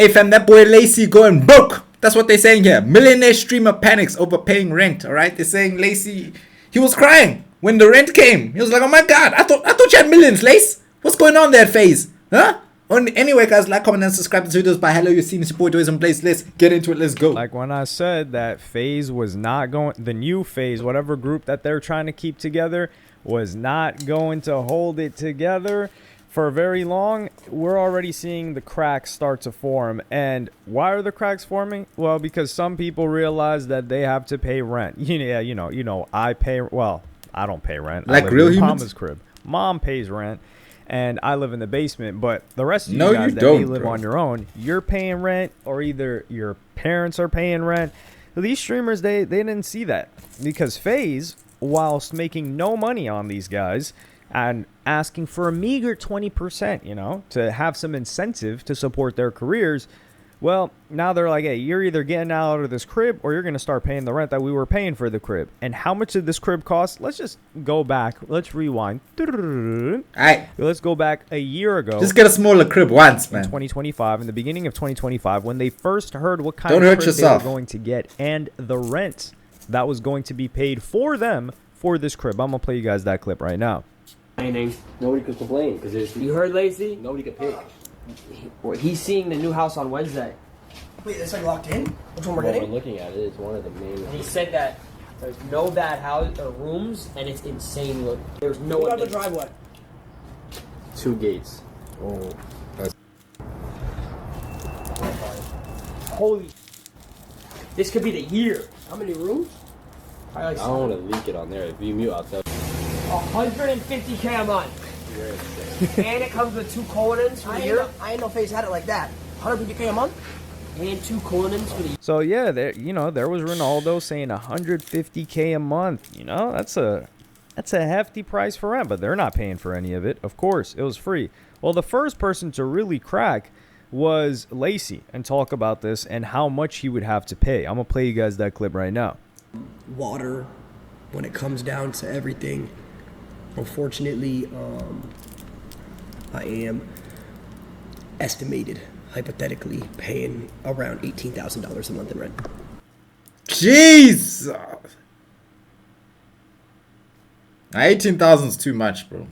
Hey fam, that boy LACEY going broke. That's what they're saying here. Millionaire streamer panics over paying rent. All right, they're saying LACEY, he was crying when the rent came. He was like, "Oh my god, I thought you had millions, Lace. What's going on there, Faze? Huh?" Anyway, guys, like, comment, and subscribe to the videos. By hello, you've seen this boy always in place. Let's get into it. Let's go. Like when I said that FaZe was not going, the new FaZe, whatever group that they're trying to keep together, was not going to hold it together for very long. We're already seeing the cracks start to form. And why are the cracks forming? Well, because some people realize that they have to pay rent. Yeah, you know, I pay. Well, I don't pay rent. Like real humans. Mama's crib. Mom pays rent. And I live in the basement, but the rest of you no, guys you that don't, may live bro. on your own, you're paying rent, or either your parents are paying rent. These streamers, they didn't see that, because FaZe, whilst making no money on these guys and asking for a meager 20%, you know, to have some incentive to support their careers, well, now they're like, hey, you're either getting out of this crib or you're going to start paying the rent that we were paying for the crib. And how much did this crib cost? Let's just go back. Let's rewind. Alright. Let's go back a year ago. Just get a smaller crib once, man. In 2025, in the beginning of 2025, when they first heard what kind Don't of hurt crib yourself. they were going to get and the rent that was going to be paid for them for this crib. I'm going to play you guys that clip right now. Nobody could complain because You heard LACEY? nobody could pick. He's seeing the new house on Wednesday. Wait, it's like locked in? Which one we're What we're getting? looking at is one of the main. And he said that there's no bad house or rooms, and it's insane look. There's no What one. about the driveway? 2 gates. Oh, that's Holy. This could be the year. How many rooms? Probably I like don't want to leak it on there. If you mute, I'll tell you. 150K a month. And it comes with 2 colonins for the year. I ain't no FaZe had it like that. 150K a month? And 2 colonins for the year. So, yeah, there, you know, there was Ronaldo saying 150K a month. You know, that's a hefty price for rent, but they're not paying for any of it. Of course, it was free. Well, the first person to really crack was LACEY and talk about this and how much he would have to pay. I'm going to play you guys that clip right now. Water, when it comes down to everything. Unfortunately, I am estimated, hypothetically, paying around $18,000 a month in rent. Jesus. 18,000 is too much, bro.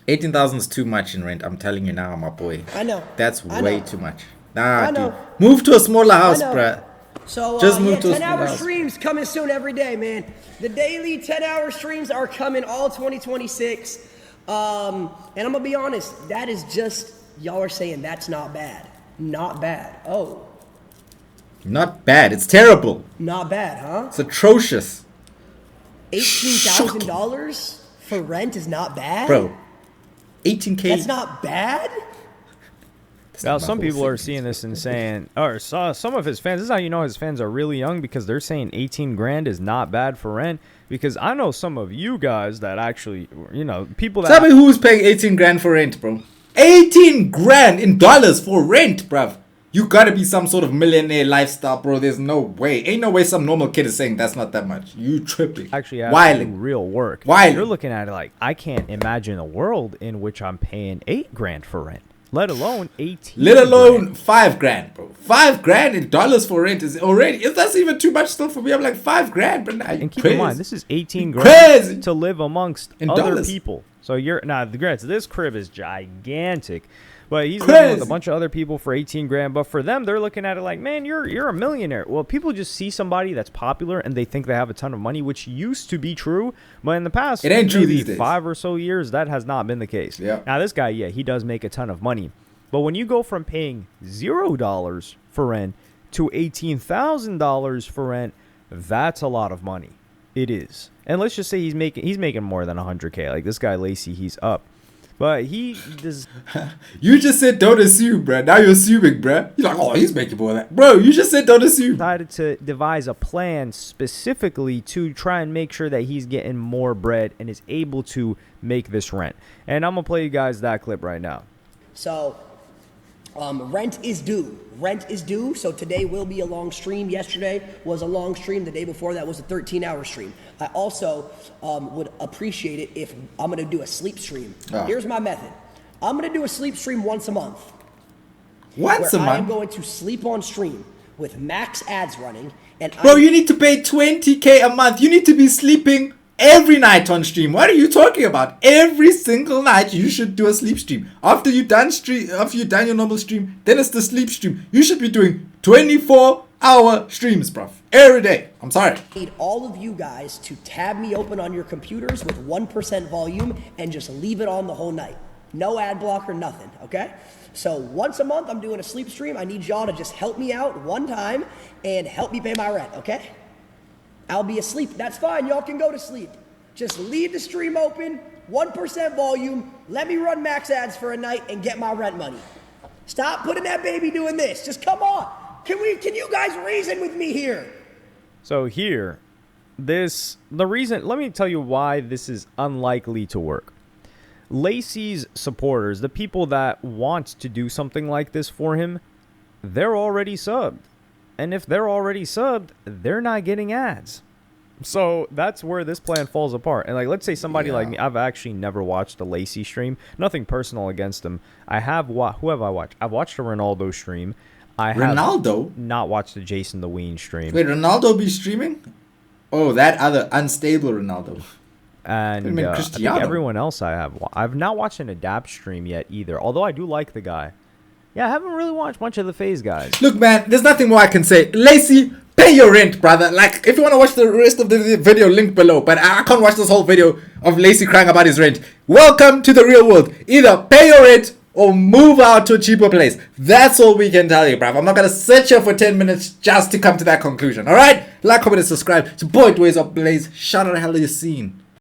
18,000 is too much in rent. I'm telling you now, my boy. I know. That's I way know. too much. Nah, I dude. know. Move to a smaller house, know. bruh. So, Just move yeah, to a 10-hour house. streams coming soon every day, man. The daily 10-hour streams are coming all 2026. And I'm going to be honest, that is just, y'all are saying that's not bad. Not bad. Oh, Not bad. It's terrible. not bad, huh? It's atrocious. $18,000 for rent is not bad? Bro. 18K. That's not bad? Now, some people are seeing this and saying, or some of his fans, this is how you know his fans are really young, because they're saying 18 grand is not bad for rent. Because I know some of you guys that actually, you know, people that... Tell me who's paying 18 grand for rent, bro. 18 grand in dollars for rent, bruv. You gotta be some sort of millionaire lifestyle, bro. There's no way. Ain't no way some normal kid is saying that's not that much. You tripping. actually have to do Wilding. real work. Wilding. You're looking at it like, I can't imagine a world in which I'm paying 8 grand for rent, let alone 18. Let alone grand. 5 grand, bro. 5 grand in dollars for rent is already, if that's even too much still for me, I'm like 5 grand, but nah, And keep crazy. in mind, this is 18 You grand crazy. to live amongst In other dollars. people. So you're now the grants. This crib is gigantic, but he's living with a Crazy. bunch of other people for 18 grand. But for them, they're looking at it like, man, you're a millionaire. Well, people just see somebody that's popular and they think they have a ton of money, which used to be true, but in the past, It ain't true maybe these days. 5 or so years, that has not been the case. Yeah. Now this guy, yeah, he does make a ton of money, but when you go from paying $0 for rent to $18,000 for rent, that's a lot of money. It is. And let's just say he's making more than 100K. Like this guy LACEY, he's up. But he does. You just said don't assume, bruh. Now you're assuming, bruh. You're like, oh, he's making more than that. Bro, you just said don't assume. Decided to devise a plan specifically to try and make sure that he's getting more bread and is able to make this rent. And I'm gonna play you guys that clip right now. So, rent is due. Rent is due, so today will be a long stream. Yesterday was a long stream. The day before that was a 13-hour stream. I also would appreciate it if I'm going to do a sleep stream. Ah. Here's my method. I'm going to do a sleep stream once a month. Once where a I am month? going to sleep on stream with max ads running, and Bro, you need to pay 20K a month. You need to be sleeping every night on stream. What are you talking about? Every single night you should do a sleep stream. After you've done your normal stream, then it's the sleep stream. You should be doing 24-hour streams, bro. Every day. I'm sorry. I need all of you guys to tab me open on your computers with 1% volume and just leave it on the whole night. No ad blocker, nothing, okay? So once a month, I'm doing a sleep stream. I need y'all to just help me out one time and help me pay my rent, okay? I'll be asleep. That's fine. Y'all can go to sleep. Just leave the stream open, 1% volume. Let me run max ads for a night and get my rent money. Stop putting that baby doing this. Just come on. Can you guys reason with me here? So here, the reason, let me tell you why this is unlikely to work. LACEY's supporters, the people that want to do something like this for him, they're already subbed. And if they're already subbed, they're not getting ads. So that's where this plan falls apart. And like, let's say somebody like me, I've actually never watched a LACEY stream. Nothing personal against him. I have who have I watched? I've watched a Ronaldo stream. I have not watched a Jason the Ween stream. Wait, Ronaldo be streaming? Oh, that other unstable Ronaldo. And I think everyone else I've not watched an Adapt stream yet either. Although I do like the guy. Yeah, I haven't really watched much of the FaZe guys. Look, man, there's nothing more I can say. LACEY, pay your rent, brother. Like, if you want to watch the rest of the video, link below. But I can't watch this whole video of LACEY crying about his rent. Welcome to the real world. Either pay your rent or move out to a cheaper place. That's all we can tell you, bruv. I'm not gonna sit here for 10 minutes just to come to that conclusion. Alright? Like, comment, and subscribe. It's your boy, Dways of Blaze. Shout out, hell of your scene.